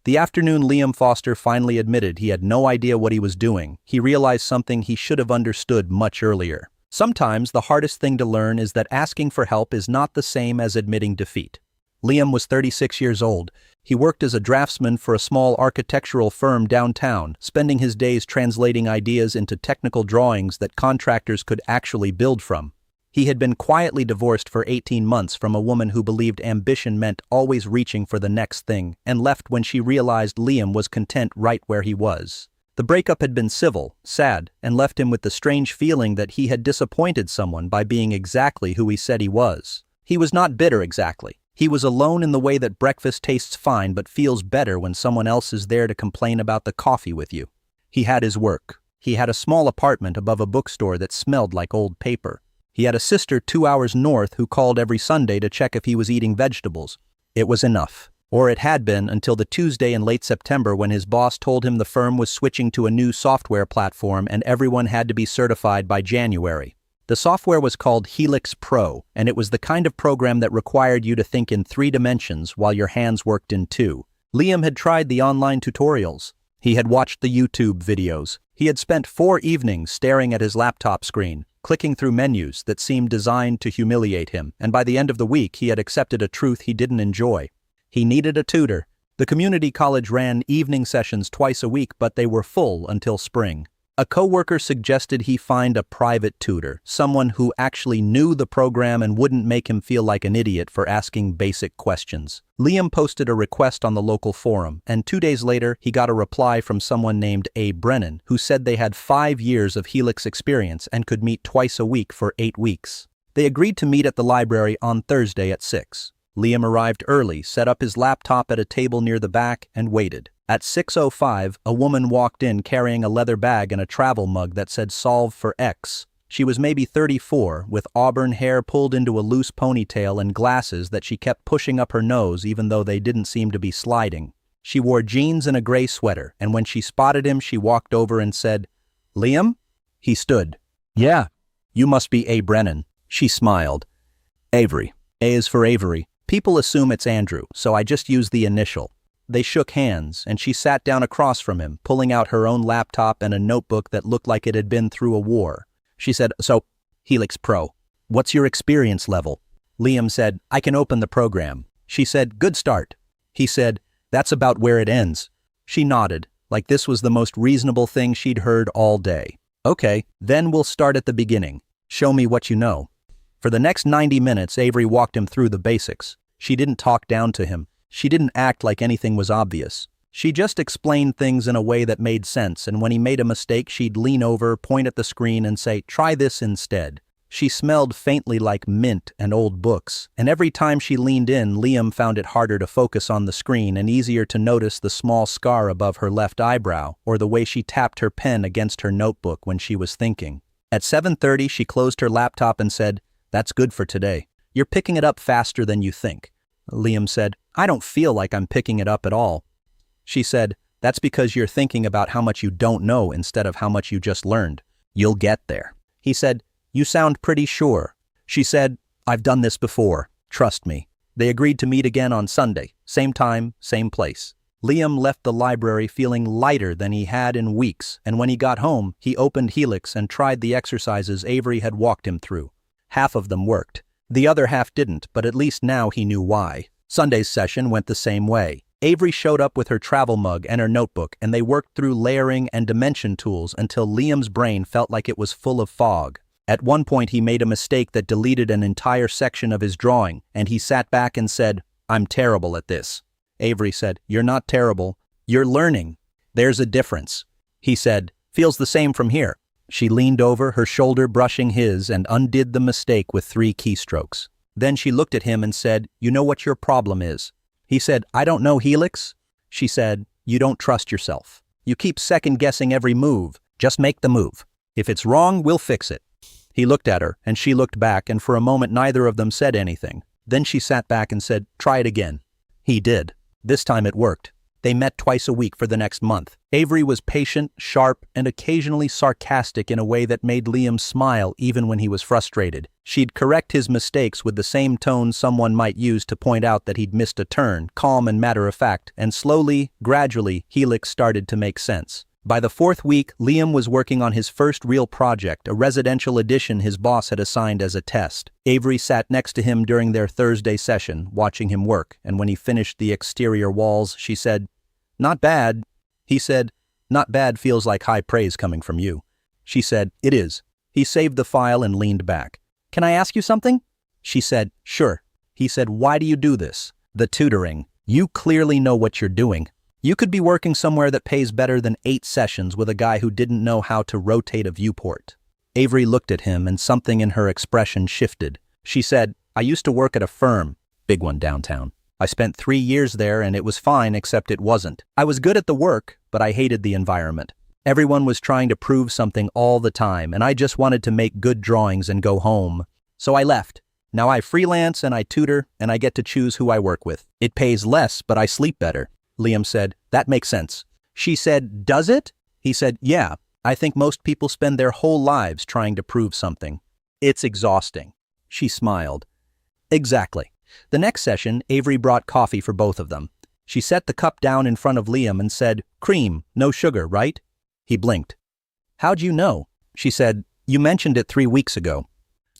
The afternoon Liam Foster finally admitted he had no idea what he was doing. He realized something he should have understood much earlier. Sometimes the hardest thing to learn is that asking for help is not the same as admitting defeat. Liam was 36 years old. He worked as a draftsman for a small architectural firm downtown, spending his days translating ideas into technical drawings that contractors could actually build from. He had been quietly divorced for 18 months from a woman who believed ambition meant always reaching for the next thing, and left when she realized Liam was content right where he was. The breakup had been civil, sad, and left him with the strange feeling that he had disappointed someone by being exactly who he said he was. He was not bitter exactly. He was alone in the way that breakfast tastes fine but feels better when someone else is there to complain about the coffee with you. He had his work. He had a small apartment above a bookstore that smelled like old paper. He had a sister 2 hours north who called every Sunday to check if he was eating vegetables. It was enough. Or it had been until the Tuesday in late September when his boss told him the firm was switching to a new software platform and everyone had to be certified by January. The software was called Helix Pro, and it was the kind of program that required you to think in 3 dimensions while your hands worked in 2. Liam had tried the online tutorials. He had watched the YouTube videos. He had spent 4 evenings staring at his laptop screen, clicking through menus that seemed designed to humiliate him, and by the end of the week he had accepted a truth he didn't enjoy. He needed a tutor. The community college ran evening sessions twice a week, but they were full until spring. A coworker suggested he find a private tutor, someone who actually knew the program and wouldn't make him feel like an idiot for asking basic questions. Liam posted a request on the local forum, and 2 days later he got a reply from someone named A. Brennan, who said they had 5 years of Helix experience and could meet twice a week for 8 weeks. They agreed to meet at the library on Thursday at 6. Liam arrived early, set up his laptop at a table near the back, and waited. At 6:05, a woman walked in carrying a leather bag and a travel mug that said "Solve for X." She was maybe 34, with auburn hair pulled into a loose ponytail and glasses that she kept pushing up her nose even though they didn't seem to be sliding. She wore jeans and a gray sweater, and when she spotted him she walked over and said, "Liam?" He stood. "Yeah. You must be A. Brennan." She smiled. "Avery. A is for Avery. People assume it's Andrew, so I just use the initial." They shook hands, and she sat down across from him, pulling out her own laptop and a notebook that looked like it had been through a war. She said, "So, Helix Pro, what's your experience level?" Liam said, "I can open the program." She said, "Good start." He said, "That's about where it ends." She nodded, like this was the most reasonable thing she'd heard all day. "Okay, then we'll start at the beginning. Show me what you know." For the next 90 minutes, Avery walked him through the basics. She didn't talk down to him. She didn't act like anything was obvious. She just explained things in a way that made sense, and when he made a mistake, she'd lean over, point at the screen, and say, "Try this instead." She smelled faintly like mint and old books, and every time she leaned in, Liam found it harder to focus on the screen and easier to notice the small scar above her left eyebrow or the way she tapped her pen against her notebook when she was thinking. At 7:30, she closed her laptop and said, "That's good for today. You're picking it up faster than you think." Liam said, "I don't feel like I'm picking it up at all." She said, "That's because you're thinking about how much you don't know instead of how much you just learned. You'll get there." He said, "You sound pretty sure." She said, "I've done this before. Trust me." They agreed to meet again on Sunday, same time, same place. Liam left the library feeling lighter than he had in weeks, and when he got home, he opened Helix and tried the exercises Avery had walked him through. Half of them worked. The other half didn't, but at least now he knew why. Sunday's session went the same way. Avery showed up with her travel mug and her notebook, and they worked through layering and dimension tools until Liam's brain felt like it was full of fog. At one point he made a mistake that deleted an entire section of his drawing, and he sat back and said, "I'm terrible at this." Avery said, "You're not terrible. You're learning. There's a difference." He said, "Feels the same from here." She leaned over, her shoulder brushing his, and undid the mistake with 3 keystrokes. Then she looked at him and said, "You know what your problem is?" He said, "I don't know Helix." She said, "You don't trust yourself. You keep second-guessing every move. Just make the move. If it's wrong, we'll fix it." He looked at her, and she looked back, and for a moment neither of them said anything. Then she sat back and said, "Try it again." He did. This time it worked. They met twice a week for the next month. Avery was patient, sharp, and occasionally sarcastic in a way that made Liam smile even when he was frustrated. She'd correct his mistakes with the same tone someone might use to point out that he'd missed a turn, calm and matter-of-fact, and slowly, gradually, Helix started to make sense. By the fourth week, Liam was working on his first real project, a residential addition his boss had assigned as a test. Avery sat next to him during their Thursday session, watching him work, and when he finished the exterior walls, she said, "Not bad." He said, "Not bad feels like high praise coming from you." She said, "It is." He saved the file and leaned back. "Can I ask you something?" She said, "Sure." He said, "Why do you do this?" "The tutoring. You clearly know what you're doing. You could be working somewhere that pays better than 8 sessions with a guy who didn't know how to rotate a viewport." Avery looked at him and something in her expression shifted. She said, "I used to work at a firm, big one downtown. I spent 3 years there and it was fine except it wasn't. I was good at the work, but I hated the environment. Everyone was trying to prove something all the time and I just wanted to make good drawings and go home. So I left. Now I freelance and I tutor and I get to choose who I work with. It pays less, but I sleep better." Liam said, "That makes sense." She said, "Does it?" He said, "Yeah, I think most people spend their whole lives trying to prove something. It's exhausting." She smiled. "Exactly." The next session, Avery brought coffee for both of them. She set the cup down in front of Liam and said, "Cream, no sugar, right?" He blinked. "How'd you know?" She said, "You mentioned it 3 weeks ago."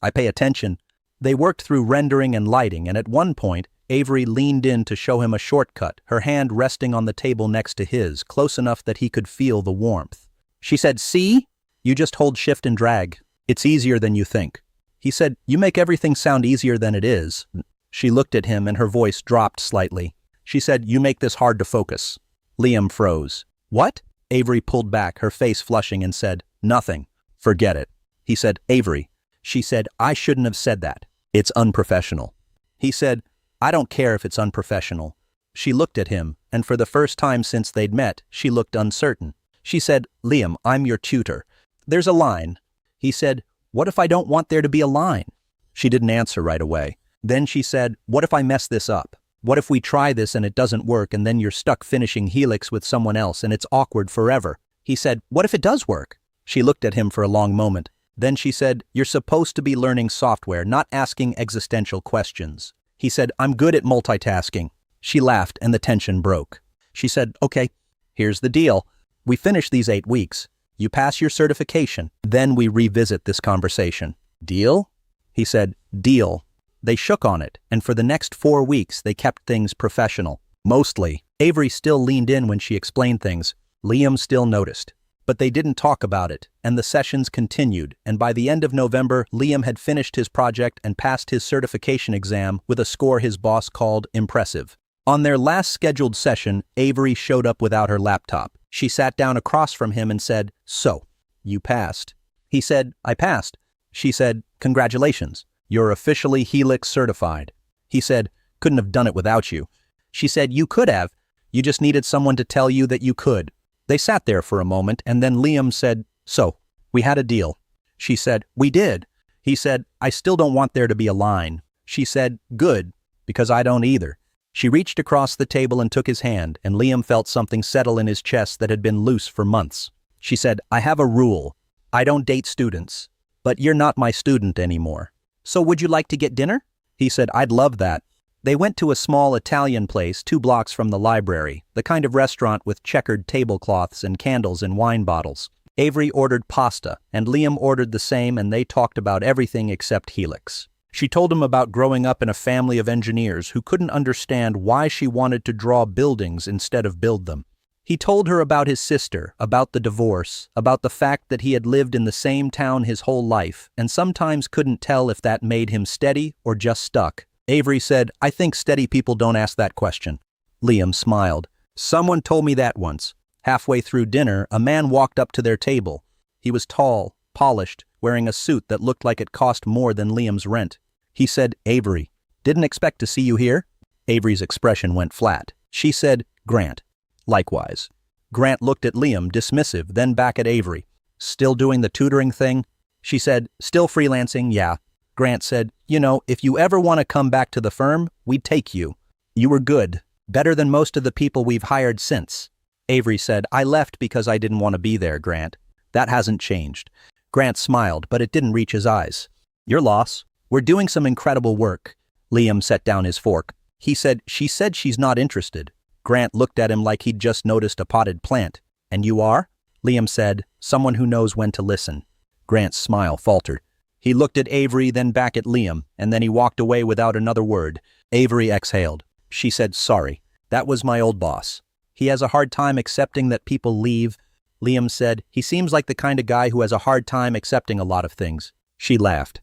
"I pay attention." They worked through rendering and lighting, and at one point, Avery leaned in to show him a shortcut, her hand resting on the table next to his, close enough that he could feel the warmth. She said, "See? You just hold shift and drag. It's easier than you think." He said, "You make everything sound easier than it is." She looked at him and her voice dropped slightly. She said, "You make this hard to focus." Liam froze. "What?" Avery pulled back, her face flushing, and said, "Nothing. Forget it." He said, "Avery." She said, "I shouldn't have said that. It's unprofessional." He said, "I don't care if it's unprofessional." She looked at him, and for the first time since they'd met, she looked uncertain. She said, "Liam, I'm your tutor. There's a line." He said, "What if I don't want there to be a line?" She didn't answer right away. Then she said, "What if I mess this up? What if we try this and it doesn't work and then you're stuck finishing Helix with someone else and it's awkward forever?" He said, "What if it does work?" She looked at him for a long moment. Then she said, "You're supposed to be learning software, not asking existential questions." He said, "I'm good at multitasking." She laughed and the tension broke. She said, "Okay, here's the deal. We finish these 8 weeks. You pass your certification. Then we revisit this conversation. Deal?" He said, "Deal." They shook on it, and for the next 4 weeks they kept things professional. Mostly. Avery still leaned in when she explained things. Liam still noticed. But they didn't talk about it, and the sessions continued, and by the end of November, Liam had finished his project and passed his certification exam with a score his boss called impressive. On their last scheduled session, Avery showed up without her laptop. She sat down across from him and said, "So, you passed." He said, "I passed." She said, "Congratulations. You're officially Helix certified." He said, "Couldn't have done it without you." She said, "You could have. You just needed someone to tell you that you could." They sat there for a moment, and then Liam said, "So, we had a deal." She said, "We did." He said, "I still don't want there to be a line." She said, "Good, because I don't either." She reached across the table and took his hand, and Liam felt something settle in his chest that had been loose for months. She said, "I have a rule. I don't date students. But you're not my student anymore. So would you like to get dinner?" He said, "I'd love that." They went to a small Italian place 2 blocks from the library, the kind of restaurant with checkered tablecloths and candles and wine bottles. Avery ordered pasta, and Liam ordered the same, and they talked about everything except Helix. She told him about growing up in a family of engineers who couldn't understand why she wanted to draw buildings instead of build them. He told her about his sister, about the divorce, about the fact that he had lived in the same town his whole life, and sometimes couldn't tell if that made him steady or just stuck. Avery said, "I think steady people don't ask that question." Liam smiled. "Someone told me that once." Halfway through dinner, a man walked up to their table. He was tall, polished, wearing a suit that looked like it cost more than Liam's rent. He said, "Avery, didn't expect to see you here." Avery's expression went flat. She said, "Grant." Likewise. Grant looked at Liam, dismissive, then back at Avery. "Still doing the tutoring thing?" She said, "Still freelancing, yeah." Grant said, "You know, if you ever want to come back to the firm, we'd take you. You were good. Better than most of the people we've hired since. Avery said, I left because I didn't want to be there, Grant. That hasn't changed. Grant smiled, but it didn't reach his eyes. Your loss. We're doing some incredible work. Liam set down his fork. He said, she said she's not interested. Grant looked at him like he'd just noticed a potted plant. And you are? Liam said, someone who knows when to listen. Grant's smile faltered. He looked at Avery, then back at Liam, and then he walked away without another word. Avery exhaled. She said, sorry. That was my old boss. He has a hard time accepting that people leave. Liam said, he seems like the kind of guy who has a hard time accepting a lot of things. She laughed.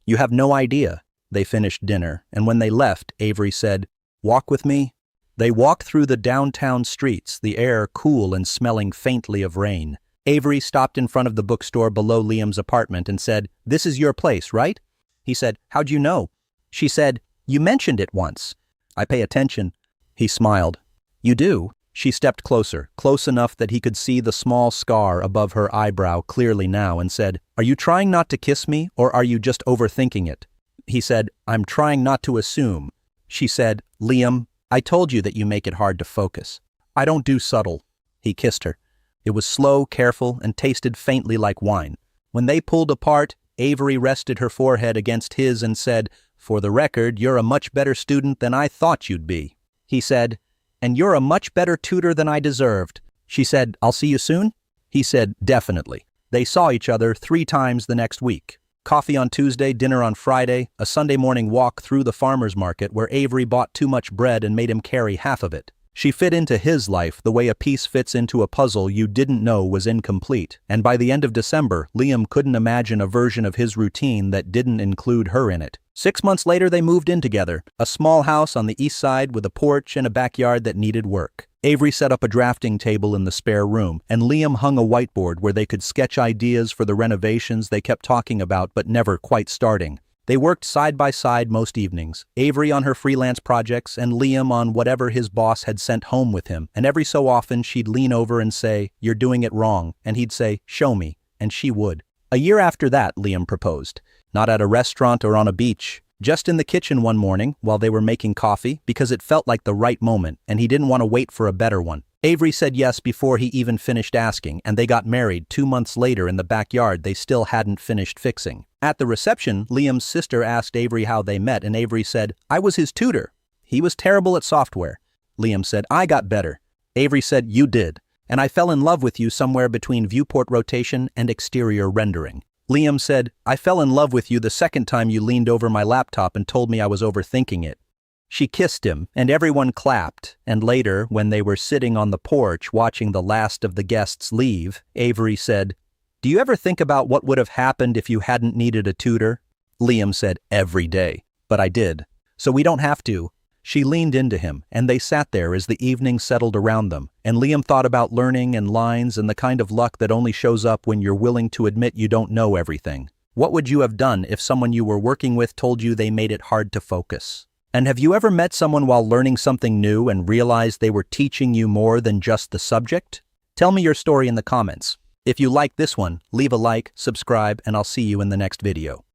You have no idea. They finished dinner, and when they left, Avery said, walk with me. They walked through the downtown streets, the air cool and smelling faintly of rain. Avery stopped in front of the bookstore below Liam's apartment and said, this is your place, right? He said, how'd you know? She said, you mentioned it once. I pay attention. He smiled. You do? She stepped closer, close enough that he could see the small scar above her eyebrow clearly now, and said, are you trying not to kiss me, or are you just overthinking it? He said, I'm trying not to assume. She said, Liam, I told you that you make it hard to focus. I don't do subtle. He kissed her. It was slow, careful, and tasted faintly like wine. When they pulled apart, Avery rested her forehead against his and said, for the record, you're a much better student than I thought you'd be. He said, and you're a much better tutor than I deserved. She said, I'll see you soon? He said, definitely. They saw each other 3 times the next week. Coffee on Tuesday, dinner on Friday, a Sunday morning walk through the farmer's market where Avery bought too much bread and made him carry half of it. She fit into his life the way a piece fits into a puzzle you didn't know was incomplete, and by the end of December, Liam couldn't imagine a version of his routine that didn't include her in it. 6 months later, they moved in together, a small house on the east side with a porch and a backyard that needed work. Avery set up a drafting table in the spare room, and Liam hung a whiteboard where they could sketch ideas for the renovations they kept talking about but never quite starting. They worked side by side most evenings, Avery on her freelance projects and Liam on whatever his boss had sent home with him, and every so often she'd lean over and say, you're doing it wrong, and he'd say, show me, and she would. A year after that, Liam proposed. Not at a restaurant or on a beach, just in the kitchen one morning while they were making coffee because it felt like the right moment and he didn't want to wait for a better one. Avery said yes before he even finished asking, and they got married 2 months later in the backyard they still hadn't finished fixing. At the reception, Liam's sister asked Avery how they met, and Avery said, I was his tutor. He was terrible at software. Liam said, I got better. Avery said, you did. And I fell in love with you somewhere between viewport rotation and exterior rendering. Liam said, I fell in love with you the second time you leaned over my laptop and told me I was overthinking it. She kissed him, and everyone clapped, and later, when they were sitting on the porch watching the last of the guests leave, Avery said, do you ever think about what would have happened if you hadn't needed a tutor? Liam said, every day. But I did. So we don't have to. She leaned into him, and they sat there as the evening settled around them, and Liam thought about learning and lines and the kind of luck that only shows up when you're willing to admit you don't know everything. What would you have done if someone you were working with told you they made it hard to focus? And have you ever met someone while learning something new and realized they were teaching you more than just the subject? Tell me your story in the comments. If you like this one, leave a like, subscribe, and I'll see you in the next video.